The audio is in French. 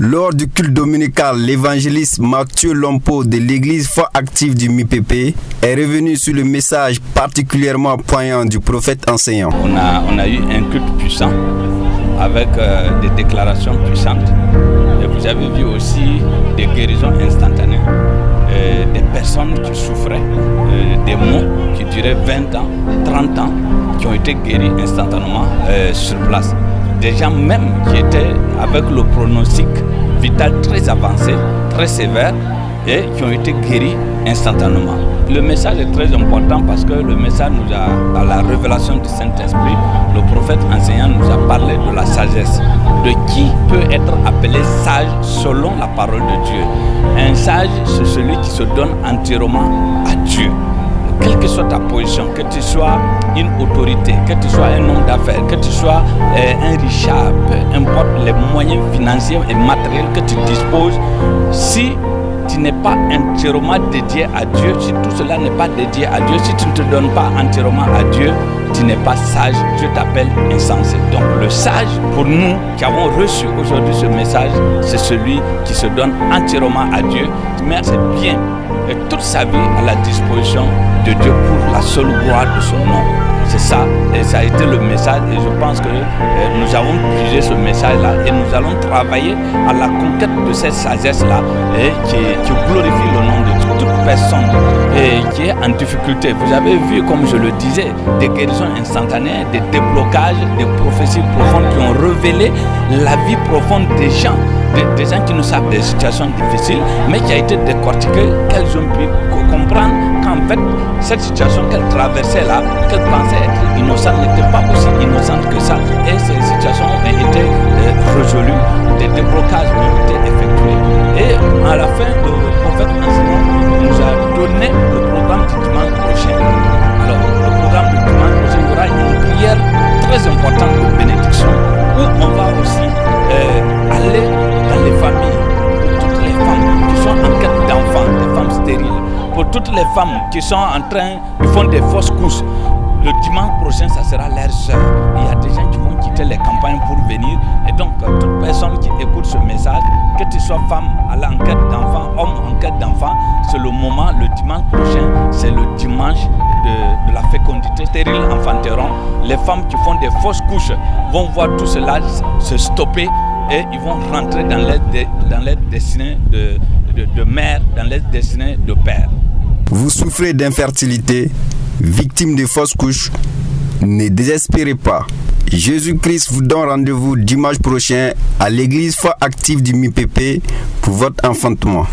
Lors du culte dominical, l'évangéliste Mathieu Lompo de l'église Foi Active du MIPP est revenu sur le message particulièrement poignant du prophète enseignant. On a eu un culte puissant avec des déclarations puissantes. Et vous avez vu aussi des guérisons instantanées, des personnes qui souffraient, des maux qui duraient 20 ans, 30 ans, qui ont été guéris instantanément sur place. Des gens même qui étaient avec le pronostic vital très avancé, très sévère, et qui ont été guéris instantanément. Le message est très important parce que le message nous a, à la révélation du Saint-Esprit, le prophète enseignant nous a parlé de la sagesse, de qui peut être appelé sage selon la parole de Dieu. Un sage, c'est celui qui se donne entièrement à Dieu. Quelle que soit ta position, que tu sois une autorité, que tu sois un homme d'affaires, que tu sois un richard, peu importe les moyens financiers et matériels que tu disposes, si tu n'es pas entièrement dédié à Dieu, si tout cela n'est pas dédié à Dieu, si tu ne te donnes pas entièrement à Dieu, tu n'es pas sage, Dieu t'appelle insensé. Donc le sage, pour nous qui avons reçu aujourd'hui ce message, c'est celui qui se donne entièrement à Dieu, mais c'est bien et toute sa vie à la disposition de Dieu pour la seule gloire de son nom. C'est ça, et ça a été le message, et je pense que nous avons puisé ce message-là et nous allons travailler à la conquête de cette sagesse-là et qui glorifie le nom de toute personne et qui est en difficulté. Vous avez vu, comme je le disais, des guérisons instantanées, des déblocages, des prophéties profondes qui ont révélé la vie profonde des gens qui nous savent des situations difficiles, mais qui a été décortiquée, qu'elles ont pu comprendre qu'en fait, cette situation qu'elles traversaient là, qu'elles pensaient être innocentes, n'était pas aussi innocente que ça. Et ces situations ont été résolues, des déblocages ont été effectués. Et à la fin, le prophète enseignant nous a donné le programme du dimanche prochain. Alors, le programme du dimanche prochain, il y aura une prière très importante de bénédiction où on va aussi aller dans les familles, pour toutes les femmes qui sont en quête d'enfants, des femmes stériles, pour toutes les femmes qui sont en train, qui font des fausses couches. Le dimanche prochain, ça sera leur soeur. Il y a des gens qui vont quitter les campagnes pour venir. Et donc, toute personne qui écoute ce message, que tu sois femme en quête d'enfants, homme en quête d'enfants, c'est le moment, le dimanche prochain, c'est le dimanche de la fécondité stérile enfanteron. Les femmes qui font des fausses couches vont voir tout cela se stopper et ils vont rentrer dans leur destinée de mère, dans leur destinée de père. Vous souffrez d'infertilité, victime de fausses couches, ne désespérez pas. Jésus-Christ vous donne rendez-vous dimanche prochain à l'église Foi Active du MIPP pour votre enfantement.